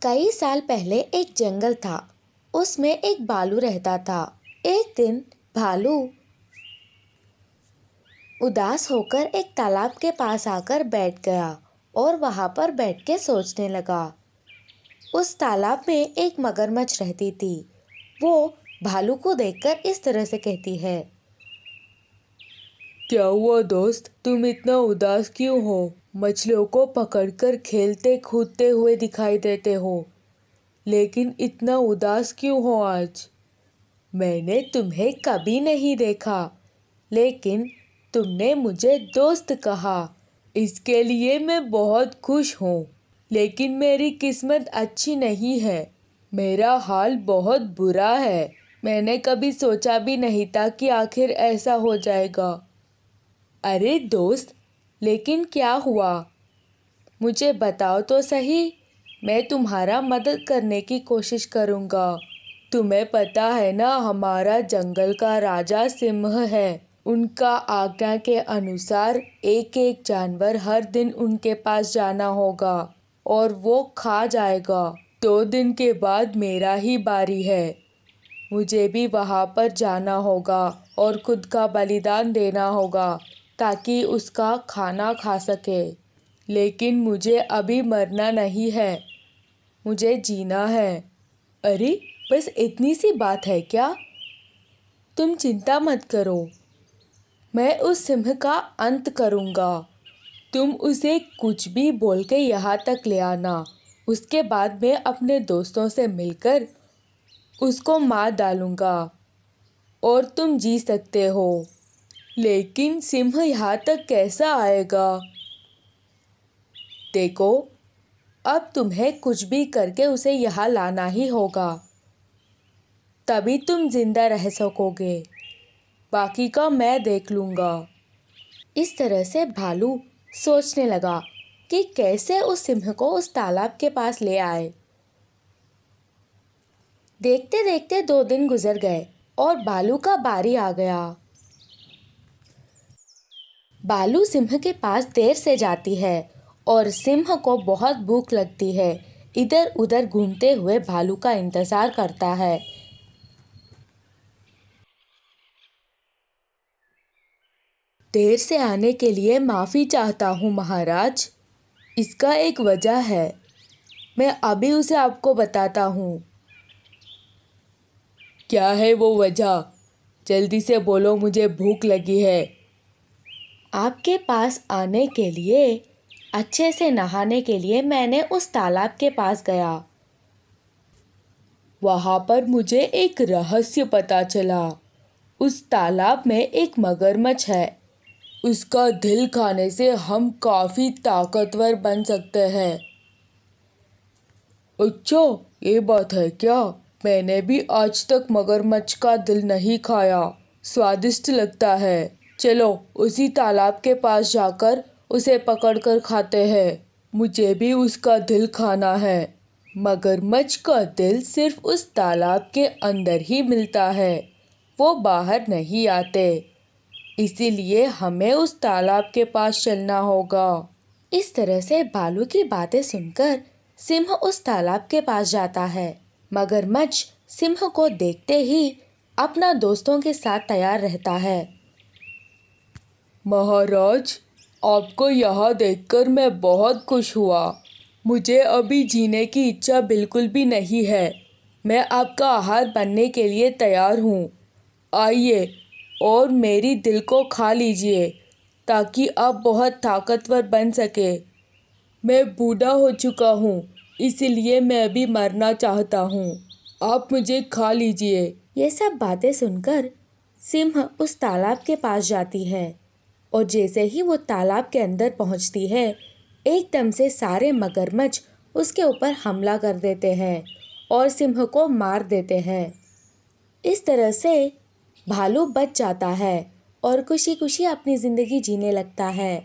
कई साल पहले एक जंगल था। उसमें एक भालू रहता था। एक दिन भालू उदास होकर एक तालाब के पास आकर बैठ गया और वहां पर बैठ के सोचने लगा। उस तालाब में एक मगरमच्छ रहती थी। वो भालू को देखकर इस तरह से कहती है, क्या हुआ दोस्त, तुम इतना उदास क्यों हो? मछलियों को पकड़कर खेलते कूदते हुए दिखाई देते हो, लेकिन इतना उदास क्यों हो आज? मैंने तुम्हें कभी नहीं देखा, लेकिन तुमने मुझे दोस्त कहा, इसके लिए मैं बहुत खुश हूँ। लेकिन मेरी किस्मत अच्छी नहीं है, मेरा हाल बहुत बुरा है। मैंने कभी सोचा भी नहीं था कि आखिर ऐसा हो जाएगा। अरे दोस्त, लेकिन क्या हुआ? मुझे बताओ तो सही, मैं तुम्हारा मदद करने की कोशिश करूँगा। तुम्हें पता है ना, हमारा जंगल का राजा सिंह है। उनका आज्ञा के अनुसार एक एक जानवर हर दिन उनके पास जाना होगा और वो खा जाएगा। 2 दिन के बाद मेरा ही बारी है। मुझे भी वहाँ पर जाना होगा और खुद का बलिदान देना होगा ताकि उसका खाना खा सके। लेकिन मुझे अभी मरना नहीं है, मुझे जीना है। अरे बस इतनी सी बात है क्या? तुम चिंता मत करो, मैं उस सिंह का अंत करूँगा। तुम उसे कुछ भी बोल के यहाँ तक ले आना। उसके बाद मैं अपने दोस्तों से मिलकर उसको मार डालूँगा और तुम जी सकते हो। लेकिन सिंह यहाँ तक कैसा आएगा? देखो, अब तुम्हें कुछ भी करके उसे यहाँ लाना ही होगा, तभी तुम जिंदा रह सकोगे। बाकी का मैं देख लूँगा। इस तरह से भालू सोचने लगा कि कैसे उस सिंह को उस तालाब के पास ले आए। देखते देखते 2 दिन गुजर गए और भालू का बारी आ गया। भालू सिंह के पास देर से जाती है और सिंह को बहुत भूख लगती है। इधर उधर घूमते हुए भालू का इंतजार करता है। देर से आने के लिए माफ़ी चाहता हूँ महाराज। इसका एक वजह है, मैं अभी उसे आपको बताता हूँ। क्या है वो वजह? जल्दी से बोलो, मुझे भूख लगी है। आपके पास आने के लिए, अच्छे से नहाने के लिए मैंने उस तालाब के पास गया। वहाँ पर मुझे एक रहस्य पता चला। उस तालाब में एक मगरमच्छ है। उसका दिल खाने से हम काफ़ी ताकतवर बन सकते हैं। अच्छा, ये बात है क्या? मैंने भी आज तक मगरमच्छ का दिल नहीं खाया। स्वादिष्ट लगता है। चलो उसी तालाब के पास जाकर उसे पकड़कर खाते हैं। मुझे भी उसका दिल खाना है। मगरमच्छ का दिल सिर्फ उस तालाब के अंदर ही मिलता है, वो बाहर नहीं आते। इसीलिए हमें उस तालाब के पास चलना होगा। इस तरह से भालू की बातें सुनकर सिंह उस तालाब के पास जाता है। मगरमच्छ सिंह को देखते ही अपना दोस्तों के साथ तैयार रहता है। महाराज, आपको यहाँ देखकर मैं बहुत खुश हुआ। मुझे अभी जीने की इच्छा बिल्कुल भी नहीं है। मैं आपका आहार बनने के लिए तैयार हूँ। आइए और मेरी दिल को खा लीजिए ताकि आप बहुत ताकतवर बन सके। मैं बूढ़ा हो चुका हूँ, इसलिए मैं भी मरना चाहता हूँ। आप मुझे खा लीजिए। ये सब बातें सुनकर सिंह उस तालाब के पास जाती है और जैसे ही वो तालाब के अंदर पहुंचती है, एकदम से सारे मगरमच्छ उसके ऊपर हमला कर देते हैं और सिंह को मार देते हैं। इस तरह से भालू बच जाता है और खुशी खुशी अपनी ज़िंदगी जीने लगता है।